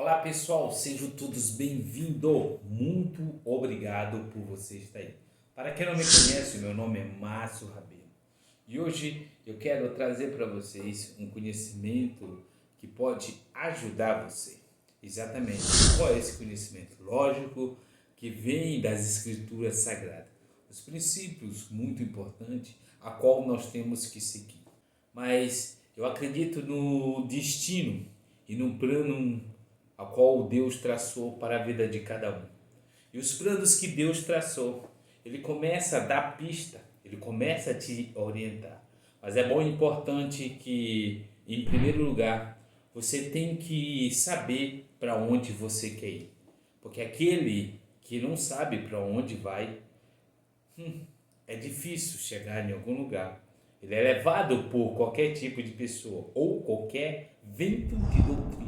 Olá pessoal, sejam todos bem-vindos. Muito obrigado por você estar aí. Para quem não me conhece, meu nome é Márcio Rabelo e hoje eu quero trazer para vocês um conhecimento que pode ajudar você. Exatamente. Qual é esse conhecimento? Lógico que vem das Escrituras Sagradas, os princípios muito importantes a qual nós temos que seguir. Mas eu acredito no destino e no plano a qual Deus traçou para a vida de cada um. E os planos que Deus traçou, Ele começa a dar pista, Ele começa a te orientar. Mas é bom e importante que, em primeiro lugar, você tem que saber para onde você quer ir. Porque aquele que não sabe para onde vai, é difícil chegar em algum lugar. Ele é levado por qualquer tipo de pessoa, ou qualquer vento de doutrina,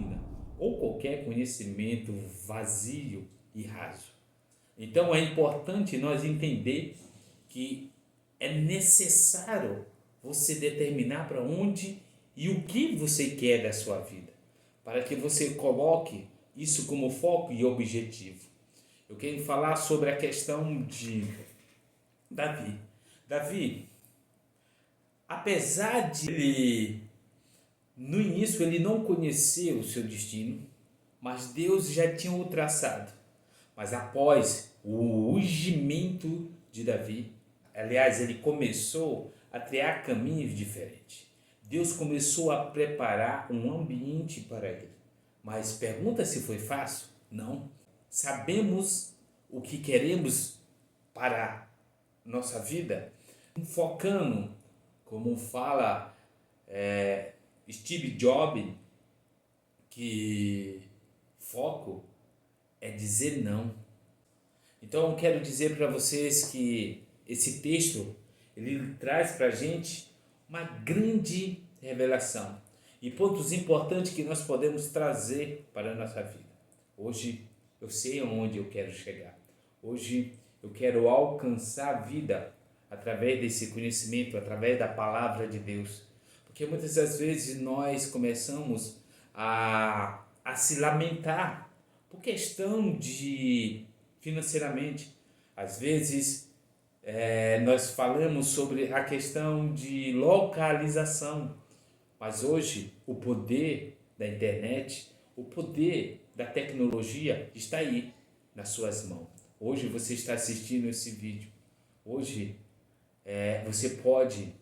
ou qualquer conhecimento vazio e raso. Então é importante nós entender que é necessário você determinar para onde e o que você quer da sua vida, para que você coloque isso como foco e objetivo. Eu quero falar sobre a questão de Davi. Davi, apesar de ele, no início ele não conhecer o seu destino, mas Deus já tinha o traçado. Mas após o ungimento de Davi, aliás, ele começou a criar caminhos diferentes. Deus começou a preparar um ambiente para ele. Mas pergunta se foi fácil? Não. Sabemos o que queremos para nossa vida, focando, como fala Steve Jobs, que foco é dizer não. Então eu quero dizer para vocês que esse texto ele traz para a gente uma grande revelação e pontos importantes que nós podemos trazer para a nossa vida. Hoje eu sei aonde eu quero chegar. Hoje eu quero alcançar a vida através desse conhecimento, através da palavra de Deus. Porque muitas das vezes nós começamos a se lamentar por questão de financeiramente. Às vezes nós falamos sobre a questão de localização, mas hoje o poder da internet, o poder da tecnologia está aí nas suas mãos. Hoje você está assistindo esse vídeo. Hoje você pode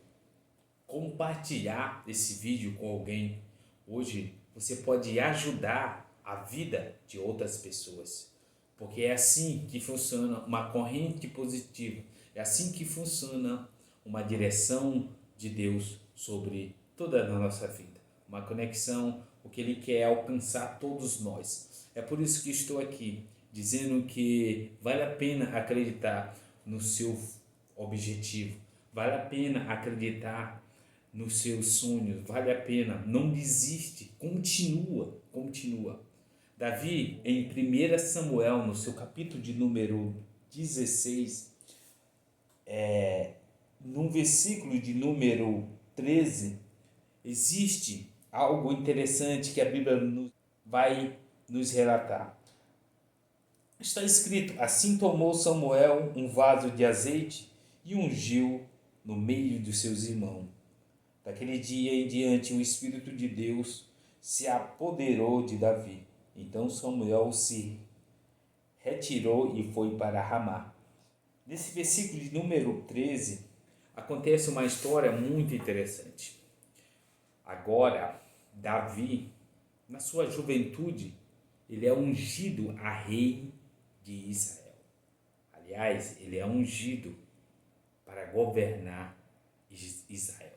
compartilhar esse vídeo com alguém. Hoje você pode ajudar a vida de outras pessoas. Porque é assim que funciona uma corrente positiva. É assim que funciona uma direção de Deus sobre toda a nossa vida. Uma conexão, o que Ele quer alcançar todos nós. É por isso que estou aqui, dizendo que vale a pena acreditar no seu objetivo. Vale a pena acreditar nos seus sonhos. Vale a pena. Não desiste. Continua. Davi, em 1 Samuel, no seu capítulo de número 16, no versículo de número 13, existe algo interessante que a Bíblia vai nos relatar. Está escrito: assim tomou Samuel um vaso de azeite e ungiu no meio dos seus irmãos. Daquele dia em diante, o Espírito de Deus se apoderou de Davi. Então Samuel se retirou e foi para Ramá. Nesse versículo de número 13, acontece uma história muito interessante. Agora, Davi, na sua juventude, ele é ungido a rei de Israel. Aliás, ele é ungido para governar Israel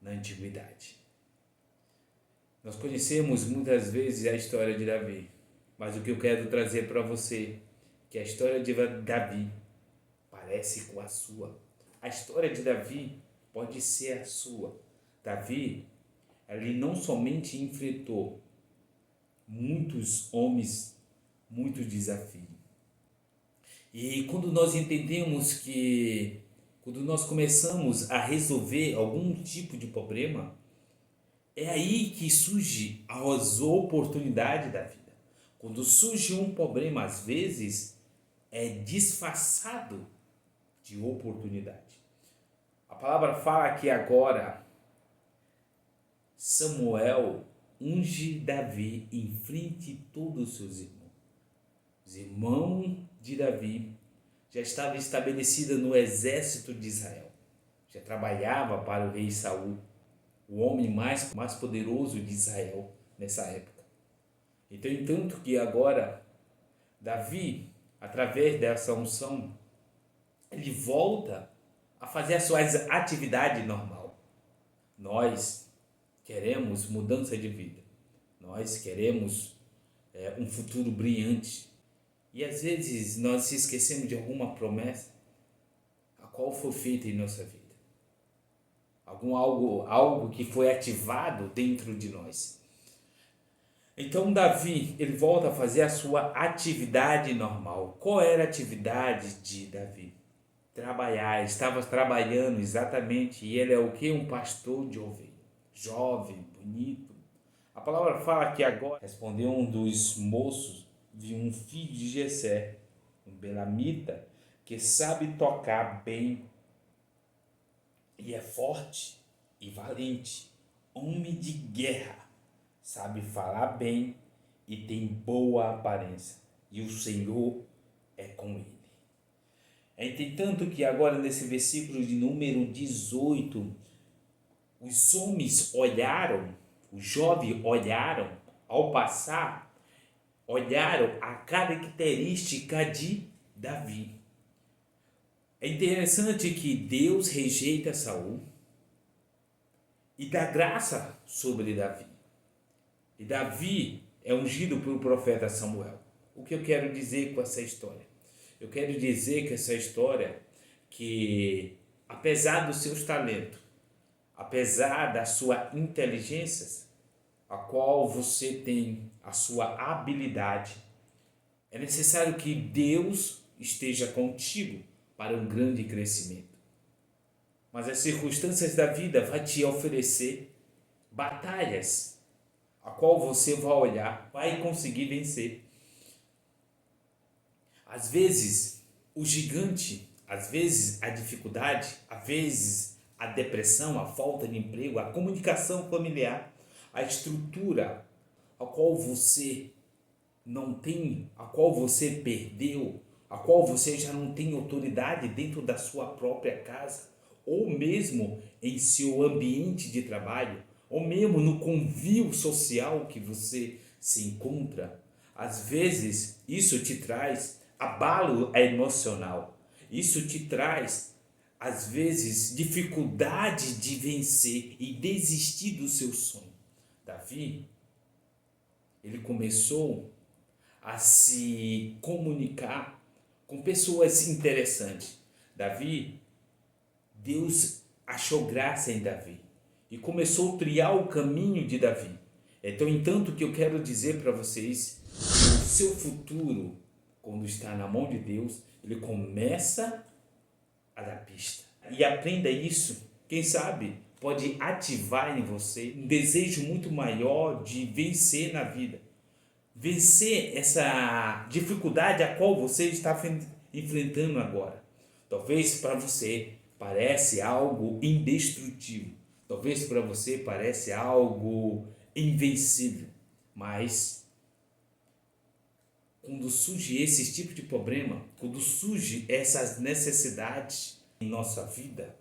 na antiguidade. Nós conhecemos muitas vezes a história de Davi, mas o que eu quero trazer para você, que a história de Davi parece com a sua. A história de Davi pode ser a sua. Davi, ele não somente enfrentou muitos homens, muitos desafios. E quando nós entendemos quando nós começamos a resolver algum tipo de problema, É aí que surge as oportunidades da vida. Quando surge um problema, às vezes é disfarçado de oportunidade. A palavra fala que agora Samuel unge Davi em frente de todos os seus irmãos. Os irmãos de Davi já estavam estabelecidos no exército de Israel. Já trabalhava para o rei Saul, o homem mais poderoso de Israel nessa época. Então, entanto que agora Davi, através dessa unção, ele volta a fazer as suas atividades normal. Nós queremos mudança de vida. Nós queremos um futuro brilhante. E às vezes nós se esquecemos de alguma promessa a qual foi feita em nossa vida. Algo que foi ativado dentro de nós. Então Davi, ele volta a fazer a sua atividade normal. Qual era a atividade de Davi? Trabalhar, ele estava trabalhando exatamente, e ele é o que? Um pastor de ovelha, jovem, bonito. A palavra fala que agora, respondeu um dos moços, viu um filho de Jessé, um belamita, que sabe tocar bem e é forte e valente, homem de guerra, sabe falar bem e tem boa aparência, e o Senhor é com ele. Entretanto que agora nesse versículo de número 18, os homens olharam, os jovens olharam, ao passar, olharam a característica de Davi. É interessante que Deus rejeita Saul e dá graça sobre Davi. E Davi é ungido pelo profeta Samuel. O que eu quero dizer com essa história? Eu quero dizer que essa história, que apesar dos seus talentos, apesar da sua inteligência, a qual você tem a sua habilidade, é necessário que Deus esteja contigo para um grande crescimento. Mas as circunstâncias da vida vão te oferecer batalhas, a qual você vai olhar, vai conseguir vencer. Às vezes, o gigante, às vezes a dificuldade, às vezes a depressão, a falta de emprego, a comunicação familiar, a estrutura a qual você não tem, a qual você perdeu, a qual você já não tem autoridade dentro da sua própria casa, ou mesmo em seu ambiente de trabalho, ou mesmo no convívio social que você se encontra. Às vezes, isso te traz abalo emocional. Isso te traz, às vezes, dificuldade de vencer e desistir do seu sonho. Davi, ele começou a se comunicar com pessoas interessantes. Davi, Deus achou graça em Davi e começou a trilhar o caminho de Davi. Então, entanto, que eu quero dizer para vocês, o seu futuro, quando está na mão de Deus, ele começa a dar pista. E aprenda isso. Quem sabe pode ativar em você um desejo muito maior de vencer na vida. Vencer essa dificuldade a qual você está enfrentando agora. Talvez para você parece algo indestrutível. Talvez para você parece algo invencível. Mas quando surge esse tipo de problema, quando surge essas necessidades em nossa vida,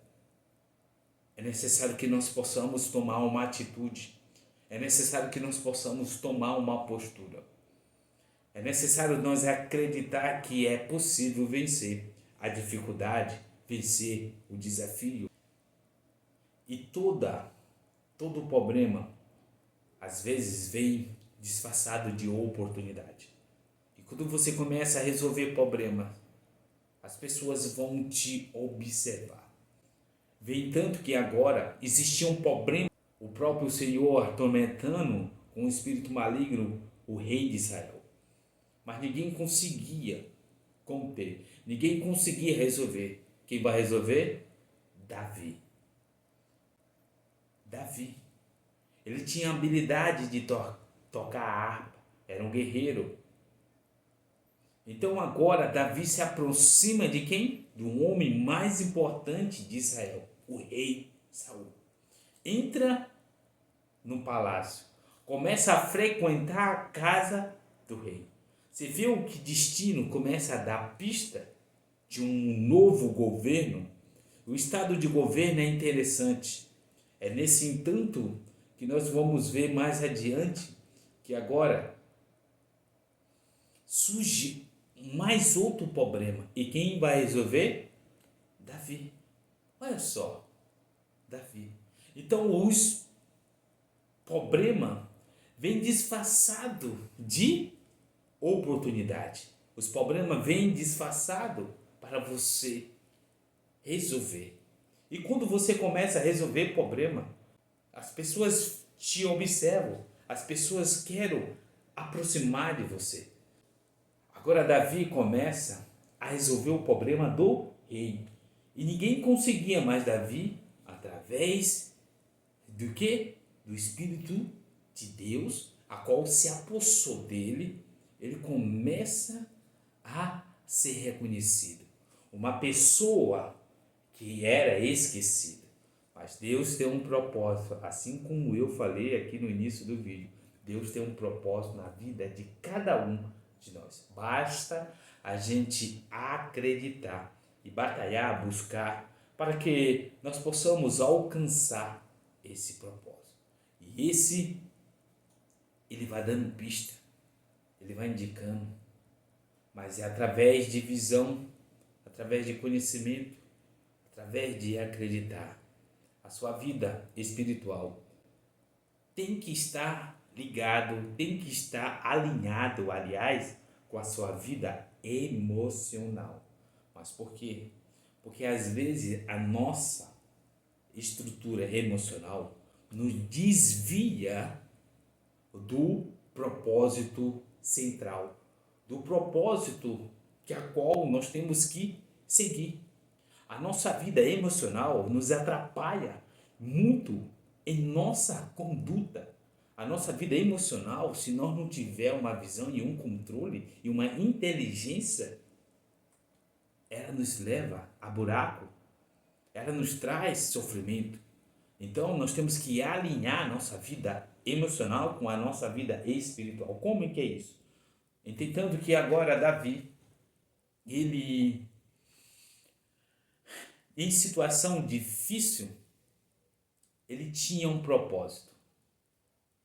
é necessário que nós possamos tomar uma atitude. É necessário que nós possamos tomar uma postura. É necessário nós acreditar que é possível vencer a dificuldade, vencer o desafio. E todo problema, às vezes, vem disfarçado de oportunidade. E quando você começa a resolver problemas, as pessoas vão te observar. Vem tanto que agora existia um problema, o próprio Senhor atormentando com o espírito maligno o rei de Israel. Mas ninguém conseguia conter, ninguém conseguia resolver. Quem vai resolver? Davi. Ele tinha habilidade de tocar a harpa. Era um guerreiro. Então agora Davi se aproxima de quem? Do homem mais importante de Israel, o rei Saul. Entra no palácio, começa a frequentar a casa do rei. Você viu que destino começa a dar pista de um novo governo? O estado de governo é interessante. É nesse entanto que nós vamos ver mais adiante que agora surge mais outro problema. E quem vai resolver? Davi. Olha só, Davi. Então os problemas vêm disfarçado de oportunidade. Os problemas vêm disfarçado para você resolver. E quando você começa a resolver problema, as pessoas te observam, as pessoas querem aproximar de você. Agora Davi começa a resolver o problema do rei. E ninguém conseguia mais Davi através do que? Do Espírito de Deus, a qual se apossou dele. Ele começa a ser reconhecido. Uma pessoa que era esquecida. Mas Deus tem um propósito, assim como eu falei aqui no início do vídeo. Deus tem um propósito na vida de cada um de nós. Basta a gente acreditar e batalhar, buscar, para que nós possamos alcançar esse propósito. E ele vai dando pista, ele vai indicando, mas é através de visão, através de conhecimento, através de acreditar. A sua vida espiritual tem que estar ligado, tem que estar alinhado, aliás, com a sua vida emocional. Mas por quê? Porque às vezes a nossa estrutura emocional nos desvia do propósito central, do propósito que a qual nós temos que seguir. A nossa vida emocional nos atrapalha muito em nossa conduta. A nossa vida emocional, se nós não tiver uma visão e um controle e uma inteligência, ela nos leva a buraco, ela nos traz sofrimento. Então nós temos que alinhar a nossa vida emocional com a nossa vida espiritual. Como é que é isso? Entendendo que agora Davi, ele em situação difícil, ele tinha um propósito.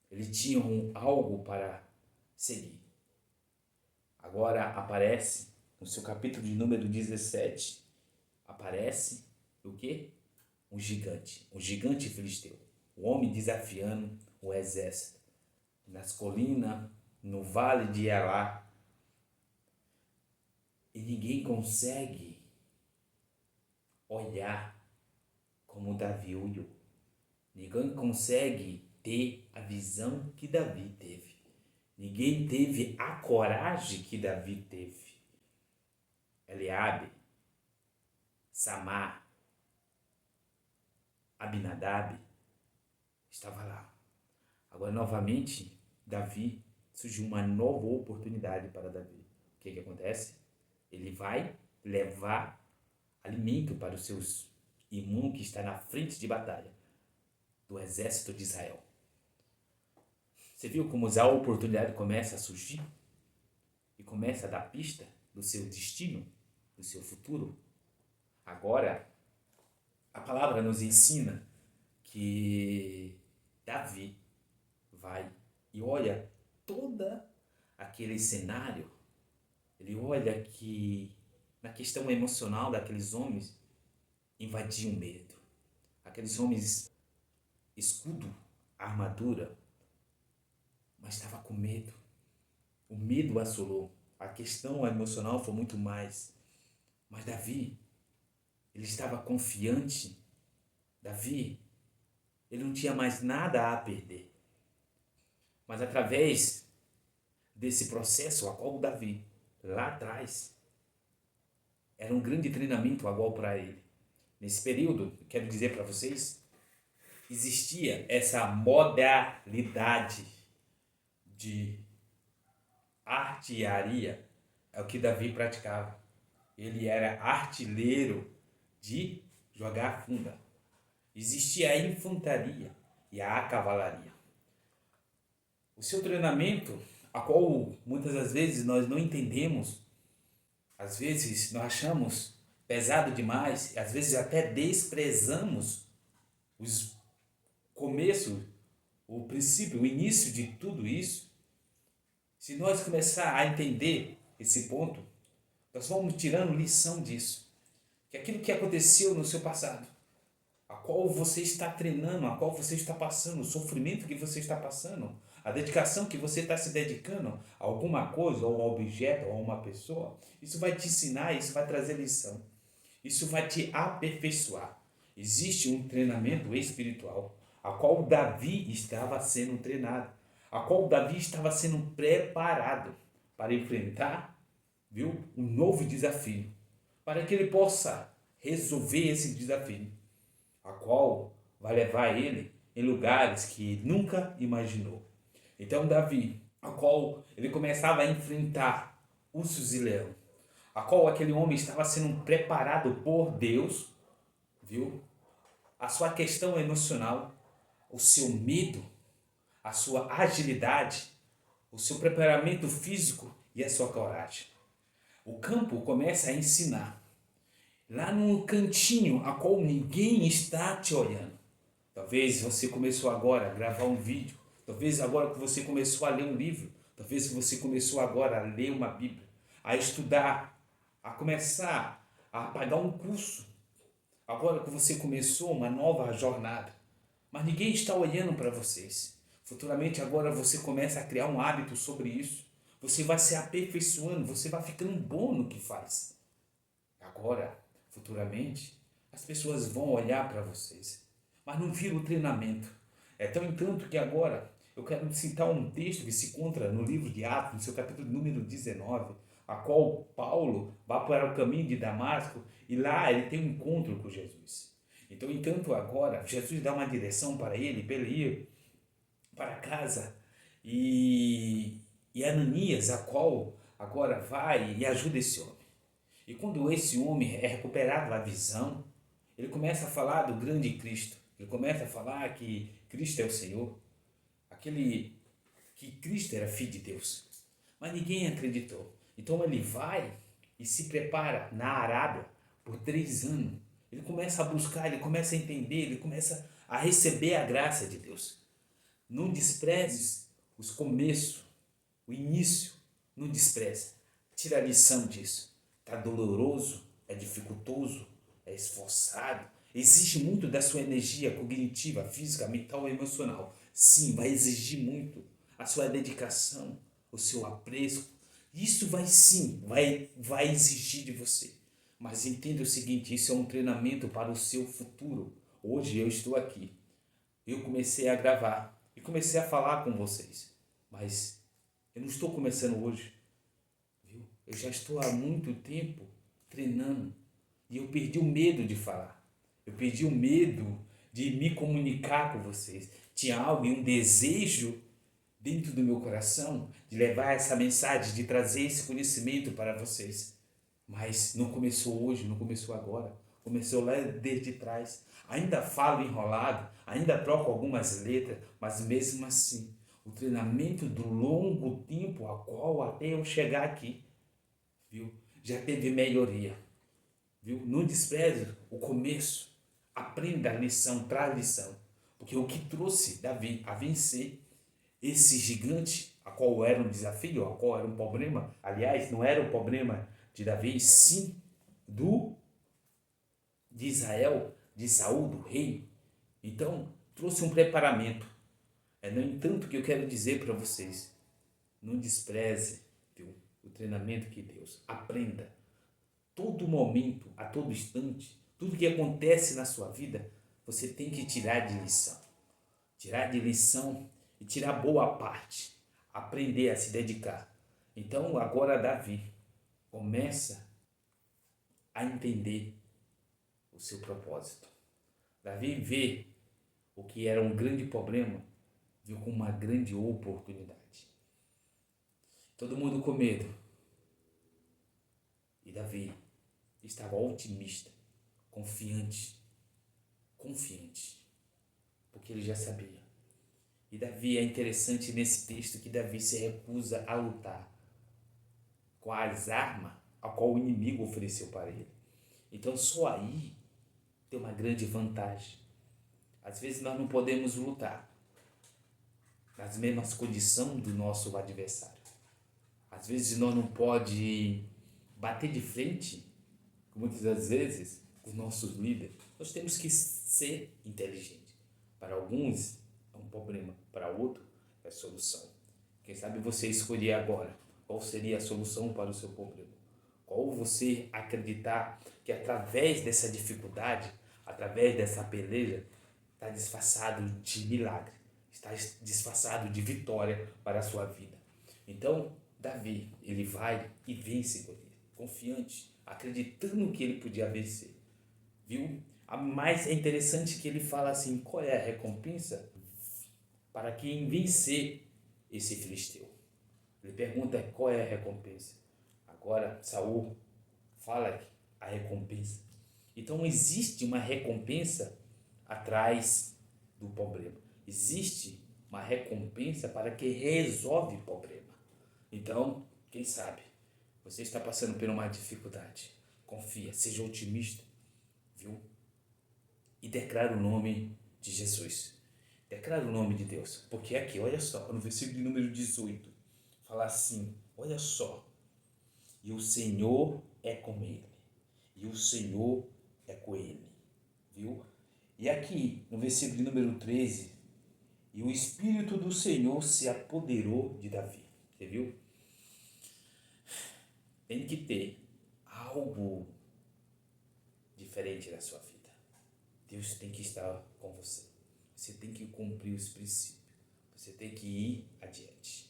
Ele tinha algo para seguir. Agora aparece, no seu capítulo de número 17, aparece o quê? Um gigante filisteu. O homem desafiando o exército. Nas colinas, no vale de Elá. E ninguém consegue olhar como Davi olhou. Ninguém consegue ter a visão que Davi teve. Ninguém teve a coragem que Davi teve. Eliabe, Samar, Abinadab estava lá. Agora novamente Davi, surgiu uma nova oportunidade para Davi. O que acontece? Ele vai levar alimento para os seus irmãos que estão na frente de batalha do exército de Israel. Você viu como a oportunidade começa a surgir? E começa a dar pista do seu destino, do seu futuro? Agora, a palavra nos ensina que Davi vai e olha todo aquele cenário. Ele olha que na questão emocional daqueles homens invadia o medo. Aqueles homens, escudo, armadura, mas estava com medo. O medo assolou. A questão emocional foi muito mais. Mas Davi, ele estava confiante. Davi, ele não tinha mais nada a perder. Mas através desse processo, a qual Davi, lá atrás, era um grande treinamento igual para ele. Nesse período, quero dizer para vocês, existia essa modalidade de artilharia, é o que Davi praticava. Ele era artilheiro de jogar funda. Existia a infantaria e a cavalaria. O seu treinamento, a qual muitas das vezes nós não entendemos, às vezes nós achamos pesado demais, às vezes até desprezamos os começos, o princípio, o início de tudo isso. Se nós começar a entender esse ponto, nós vamos tirando lição disso. Que aquilo que aconteceu no seu passado, a qual você está treinando, a qual você está passando, o sofrimento que você está passando, a dedicação que você está se dedicando a alguma coisa, ou a um objeto, ou a uma pessoa, isso vai te ensinar, isso vai trazer lição. Isso vai te aperfeiçoar. Existe um treinamento espiritual, a qual Davi estava sendo treinado, a qual Davi estava sendo preparado para enfrentar, viu, um novo desafio, para que ele possa resolver esse desafio, a qual vai levar ele em lugares que nunca imaginou. Então Davi, a qual ele começava a enfrentar ursos e leão, a qual aquele homem estava sendo preparado por Deus, viu? A sua questão emocional, o seu medo, a sua agilidade, o seu preparamento físico e a sua coragem. O campo começa a ensinar. Lá num cantinho a qual ninguém está te olhando. Talvez você começou agora a gravar um vídeo. Talvez agora que você começou a ler um livro. Talvez você começou agora a ler uma Bíblia. A estudar. A começar a pagar um curso. Agora que você começou uma nova jornada. Mas ninguém está olhando para vocês. Futuramente agora você começa a criar um hábito sobre isso. Você vai se aperfeiçoando. Você vai ficando bom no que faz. Agora, futuramente, as pessoas vão olhar para vocês, mas não vira o treinamento. É tão entanto que agora eu quero citar um texto que se encontra no livro de Atos, no seu capítulo número 19, a qual Paulo vai para o caminho de Damasco e lá ele tem um encontro com Jesus. Então, entanto, agora Jesus dá uma direção para ele ir para casa e Ananias, a qual agora vai e ajuda esse homem. E quando esse homem é recuperado da visão, ele começa a falar do grande Cristo. Ele começa a falar que Cristo é o Senhor. Que Cristo era filho de Deus. Mas ninguém acreditou. Então ele vai e se prepara na Arábia por 3 anos. Ele começa a buscar, ele começa a entender, ele começa a receber a graça de Deus. Não desprezes os começos, o início. Não despreze. Tira a lição disso. Está doloroso, é dificultoso, é esforçado, exige muito da sua energia cognitiva, física, mental e emocional. Sim, vai exigir muito a sua dedicação, o seu apreço. Isso vai exigir de você. Mas entenda o seguinte, isso é um treinamento para o seu futuro. Hoje eu estou aqui. Eu comecei a gravar e comecei a falar com vocês. Mas eu não estou começando hoje. Eu já estou há muito tempo treinando e eu perdi o medo de falar. Eu perdi o medo de me comunicar com vocês. Tinha algo e um desejo dentro do meu coração de levar essa mensagem, de trazer esse conhecimento para vocês. Mas não começou hoje, não começou agora. Começou lá desde trás. Ainda falo enrolado, ainda troco algumas letras, mas mesmo assim, o treinamento do longo tempo a qual até eu chegar aqui, viu? Já teve melhoria, viu? Não despreze o começo, aprenda a lição, traz lição, porque o que trouxe Davi a vencer esse gigante, a qual era um desafio, a qual era um problema, aliás, não era o problema de Davi, sim de Israel, de Saul, do rei. Então, trouxe um preparamento. No entanto, que eu quero dizer para vocês, não despreze, viu, o treinamento que Deus. Aprenda. Todo momento, a todo instante, tudo que acontece na sua vida, você tem que tirar de lição. Tirar de lição e tirar boa parte. Aprender a se dedicar. Então, agora Davi começa a entender o seu propósito. Davi vê o que era um grande problema, viu como uma grande oportunidade. Todo mundo com medo. E Davi estava otimista, confiante, porque ele já sabia. E Davi, é interessante nesse texto que Davi se recusa a lutar com as armas a qual o inimigo ofereceu para ele. Então só aí tem uma grande vantagem. Às vezes nós não podemos lutar nas mesmas condições do nosso adversário. Às vezes nós não podemos bater de frente, muitas das vezes, com os nossos líderes. Nós temos que ser inteligentes. Para alguns é um problema, para outro é solução. Quem sabe você escolher agora qual seria a solução para o seu problema. Qual você acreditar que através dessa dificuldade, através dessa peleja, está disfarçado de milagre, está disfarçado de vitória para a sua vida. Então, Davi, ele vai e vence com ele, confiante, acreditando que ele podia vencer. Viu? Mas é interessante que ele fala assim, qual é a recompensa para quem vencer esse filisteu? Ele pergunta qual é a recompensa. Agora, Saul fala a recompensa. Então, existe uma recompensa atrás do problema. Existe uma recompensa para quem resolve o problema. Então, quem sabe, você está passando por uma dificuldade. Confia, seja otimista, viu? E declara o nome de Jesus. Declara o nome de Deus. Porque aqui, olha só, no versículo de número 18, fala assim, olha só. E o Senhor é com ele. E o Senhor é com ele. Viu? E aqui, no versículo de número 13, e o Espírito do Senhor se apoderou de Davi. Você viu? Tem que ter algo diferente na sua vida. Deus tem que estar com você. Você tem que cumprir os princípios. Você tem que ir adiante.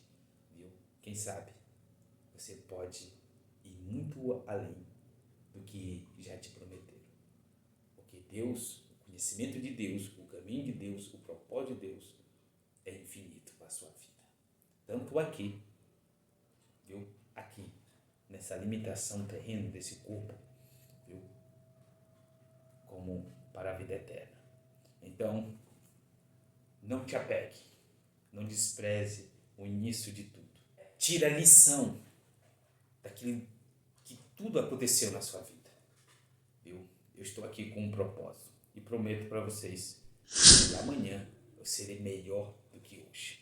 Viu? Quem sabe você pode ir muito além do que já te prometeram. Porque Deus, o conhecimento de Deus, o caminho de Deus, o propósito de Deus é infinito para a sua vida. Tanto aqui, viu? Aqui, nessa limitação terrena desse corpo, viu? Como para a vida eterna. Então, não te apegue, não despreze o início de tudo. Tira a lição daquilo que tudo aconteceu na sua vida. Viu? Eu estou aqui com um propósito e prometo para vocês que amanhã eu serei melhor do que hoje.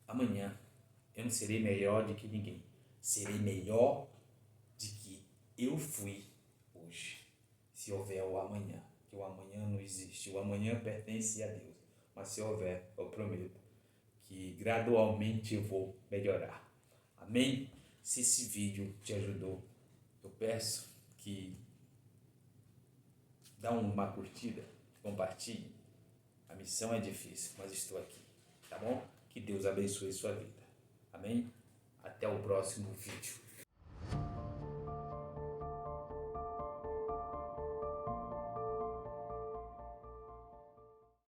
Amanhã eu não serei melhor do que ninguém. Serei melhor do que eu fui hoje. Se houver o amanhã, que o amanhã não existe. O amanhã pertence a Deus. Mas se houver, eu prometo que gradualmente eu vou melhorar. Amém? Se esse vídeo te ajudou, eu peço que dá uma curtida, compartilhe. A missão é difícil, mas estou aqui, tá bom? Que Deus abençoe sua vida. Amém? Até o próximo vídeo.